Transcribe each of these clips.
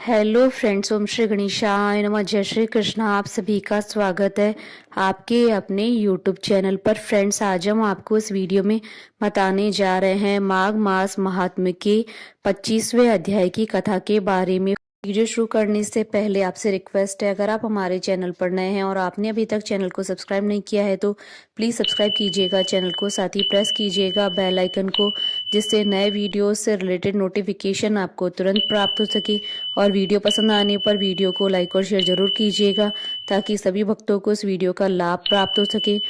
Hello friends, ओम श्री गणेशाय नमः। जय श्री कृष्ण। आप सभी का स्वागत है आपके अपने यूट्यूब चैनल पर। फ्रेंड्स, आज हम आपको इस वीडियो में बताने जा रहे हैं माघ मास महात्म्य के 25वें अध्याय की कथा के बारे में। वीडियो शुरू करने से पहले आपसे रिक्वेस्ट है, अगर आप हमारे चैनल पर नए हैं और आपने अभी तक चैनल को सब्सक्राइब नहीं किया है तो प्लीज़ सब्सक्राइब कीजिएगा चैनल को, साथ ही प्रेस कीजिएगा बेल आइकन को, जिससे नए वीडियो से रिलेटेड नोटिफिकेशन आपको तुरंत प्राप्त हो सके। और वीडियो पसंद आने पर वीडियो को लाइक और शेयर जरूर कीजिएगा ताकि सभी भक्तों को इस वीडियो का लाभ प्राप्त हो सके।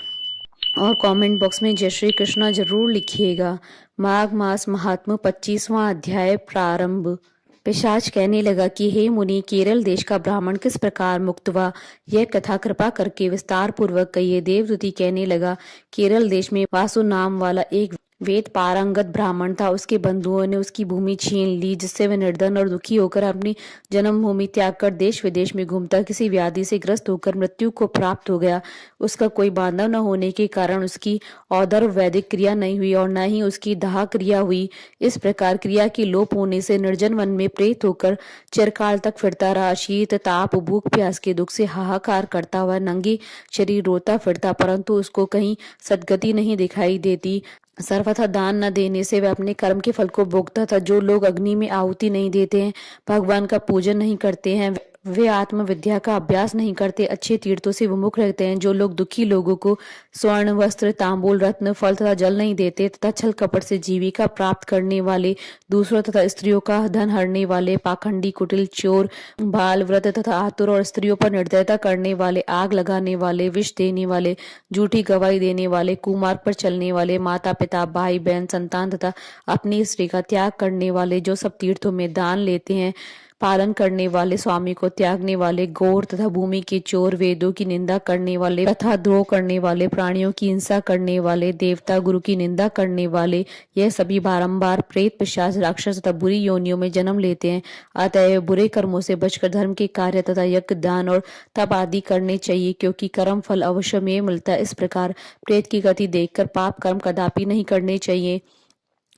और कमेंट बॉक्स में जय श्री कृष्णा जरूर लिखिएगा। माघ मास महात्म्य 25वां अध्याय प्रारंभ। पिशाच कहने लगा कि हे मुनि, केरल देश का ब्राह्मण किस प्रकार मुक्त हुआ, यह कथा कृपा करके विस्तार पूर्वक कहिए। देवदूती कहने लगा, केरल देश में वासु नाम वाला एक वेद पारंगत ब्राह्मण था। उसके बंधुओं ने उसकी भूमि छीन ली, जिससे वह निर्धन और दुखी होकर अपनी जन्मभूमि त्याग कर देश विदेश में घूमता किसी व्याधि से ग्रस्त होकर मृत्यु को प्राप्त हो गया। उसका कोई बांधव न होने के कारण उसकी औदर वैदिक क्रिया नहीं हुई और न ही उसकी दाह क्रिया हुई। इस प्रकार क्रिया के लोप होने से निर्जन वन में प्रेत होकर चिरकाल तक फिरता रहा। शीत ताप भूख प्यास के दुख से हाहाकार करता हुआ नंगे शरीर रोता फिरता, परंतु उसको कहीं सदगति नहीं दिखाई देती। सर्वथा दान न देने से वह अपने कर्म के फल को भोगता था। जो लोग अग्नि में आहुति नहीं देते हैं, भगवान का पूजन नहीं करते हैं, वे आत्म विद्या का अभ्यास नहीं करते, अच्छे तीर्थों से विमुख रहते हैं। जो लोग दुखी लोगों को स्वर्ण वस्त्र तांबूल रत्न फल तथा जल नहीं देते तथा छल कपट से जीविका प्राप्त करने वाले, दूसरों तथा स्त्रियों का धन हरने वाले, पाखंडी कुटिल चोर, बाल व्रत तथा आतुर और स्त्रियों पर निर्दयता करने वाले, आग लगाने वाले, विष देने वाले, झूठी गवाही देने वाले, कुमार्ग पर चलने वाले, माता पिता भाई बहन संतान तथा अपनी स्त्री का त्याग करने वाले, जो सब तीर्थों में दान लेते हैं, पालन करने वाले, स्वामी को त्यागने वाले, गौर तथा भूमि के चोर, वेदों की निंदा करने वाले तथा द्रोह करने वाले, प्राणियों की हिंसा करने वाले, देवता गुरु की निंदा करने वाले, यह सभी बारंबार प्रेत पिशाच राक्षस तथा बुरी योनियों में जन्म लेते हैं। अतएव बुरे कर्मों से बचकर धर्म के कार्य तथा यज्ञ दान और तप आदि करने चाहिए, क्योंकि कर्म फल अवश्य में मिलता है। इस प्रकार प्रेत की गति देखकर पाप कर्म कदापि नहीं करने चाहिए।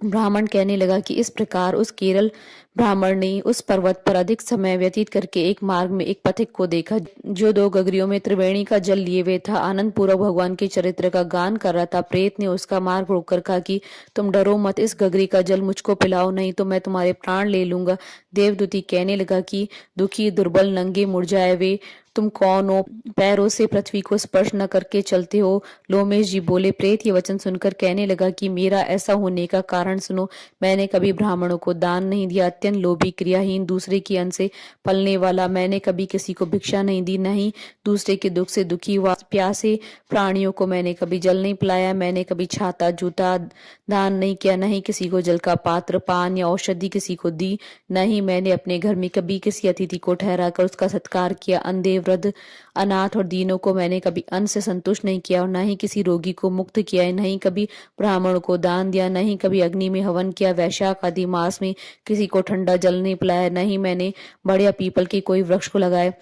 ब्राह्मण कहने लगा कि इस प्रकार उस केरल ब्राह्मण ने उस पर्वत पर अधिक समय व्यतीत करके एक मार्ग में एक पथिक को देखा, जो 2 गगरियों में त्रिवेणी का जल लिए हुए था। आनंद पूर्वक भगवान के चरित्र का गान कर रहा था। प्रेत ने उसका मार्ग रोककर कहा कि तुम डरो मत, इस गगरी का जल मुझको पिलाओ, नहीं तो मैं तुम्हारे प्राण ले लूंगा। देवदूती कहने लगा कि दुखी दुर्बल नंगे मुरझाए वे तुम कौन हो, पैरों से पृथ्वी को स्पर्श न करके चलते हो। लोमेश जी बोले। प्रेत ये वचन सुनकर कहने लगा कि मेरा ऐसा होने का कारण सुनो। मैंने कभी ब्राह्मणों को दान नहीं दिया, अत्यंत लोभी क्रियाहीन, दूसरे की अन्न से पलने वाला। मैंने कभी किसी को भिक्षा नहीं दी, नहीं दूसरे के दुख से दुखी हुआ। प्यासे प्राणियों को मैंने कभी जल नहीं पिलाया। मैंने कभी छाता जूता दान नहीं किया, नहीं किसी को जल का पात्र पान या औषधि किसी को दी। नहीं मैंने अपने घर में कभी किसी अतिथि को ठहरा कर उसका सत्कार किया। अंधे वृद्ध अनाथ और दीनों को मैंने कभी अन्न से संतुष्ट नहीं किया और न ही किसी रोगी को मुक्त किया। नहीं कभी ब्राह्मण को दान दिया, नहीं कभी अग्नि में हवन किया। वैशाख आदि मास में किसी को ठंडा जल नहीं पिलाया। नहीं मैंने बढ़िया पीपल के कोई वृक्ष को लगाया,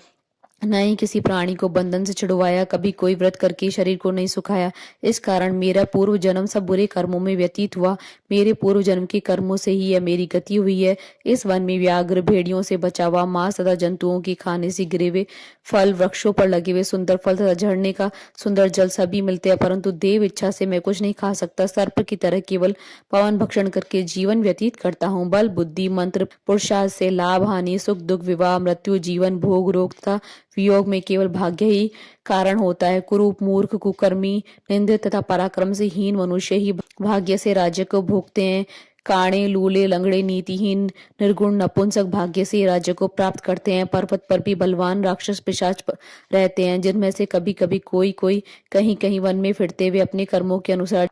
न ही किसी प्राणी को बंधन से छुड़वाया। कभी कोई व्रत करके शरीर को नहीं सुखाया। इस कारण मेरा पूर्व जन्म सब बुरे कर्मों में व्यतीत हुआ। मेरे पूर्व जन्म के कर्मों से ही यह मेरी गति हुई है। इस वन में व्याघ्र भेड़ियों से बचा हुआ, मांस तथा जंतुओं के खाने से गिरे हुए फल, वृक्षों पर लगे हुए सुंदर फल तथा झरने का सुंदर जल सभी मिलते हैं, परंतु देव इच्छा से मैं कुछ नहीं खा सकता। सर्प की तरह केवल पवन भक्षण करके जीवन व्यतीत करता हूँ। बल बुद्धि मंत्र पुरुषार्थ से लाभ हानि, सुख दुख, विवाह मृत्यु, जीवन भोग रोग तथा वियोग में केवल भाग्य ही कारण होता है। कुरूप मूर्ख कुकर्मी निंदित तथा पराक्रम से हीन मनुष्य ही भाग्य से राज्य को भोगते हैं। काणे लूले लंगड़े नीतिहीन निर्गुण नपुंसक भाग्य से राज्य को प्राप्त करते हैं। पर्वत पर भी बलवान राक्षस पिशाच रहते हैं, जिनमें से कभी कभी कोई कोई कहीं कहीं वन में फिरते हुए अपने कर्मों के अनुसार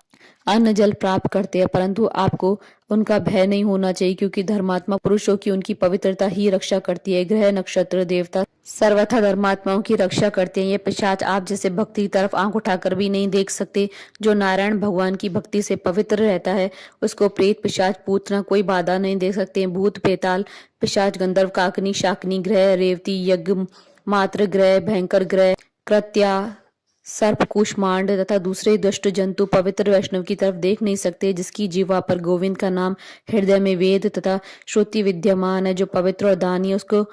अन्न जल प्राप्त करते हैं, परंतु आपको उनका भय नहीं होना चाहिए, क्योंकि धर्मात्मा पुरुषों की उनकी पवित्रता ही रक्षा करती है। ग्रह नक्षत्र देवता सर्वथा धर्मात्माओं की रक्षा करते हैं। ये पिशाच आप जैसे भक्ति की तरफ आंख उठाकर भी नहीं देख सकते। जो नारायण भगवान की भक्ति से पवित्र रहता है, उसको प्रेत पिशाच पूतना कोई बाधा नहीं दे सकते। भूत पेताल पिशाच गंधर्व काकनी शाकनी ग्रह रेवती यज्ञ मात्र ग्रह भयंकर ग्रह कृत्या सर्प कुष्मांड तथा दूसरे दुष्ट जंतु पवित्र वैष्णव की तरफ देख नहीं सकते। जिसकी जीवा पर गोविंद का नाम, हृदय में वेद तथा श्रुति विद्यमान है, जो पवित्र और दानी है, उसको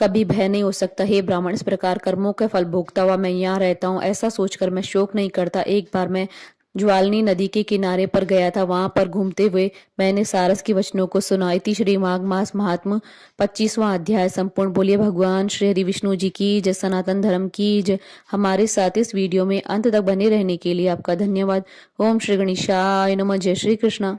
कभी भय नहीं हो सकता। हे ब्राह्मण, इस प्रकार कर्मों के फल भोगता हुआ मैं यहाँ रहता हूँ, ऐसा सोचकर मैं शोक नहीं करता। एक बार मैं ज्वालनी नदी के किनारे पर गया था। वहां पर घूमते हुए मैंने सारस के वचनों को सुना। इति श्री माघ मास महात्म 25वां अध्याय संपूर्ण। बोलिए भगवान श्री हरि विष्णु जी की जय, सनातन धर्म की जय। हमारे साथ इस वीडियो में अंत तक बने रहने के लिए आपका धन्यवाद। ओम श्री गणेशाय नमः। जय श्री कृष्णा।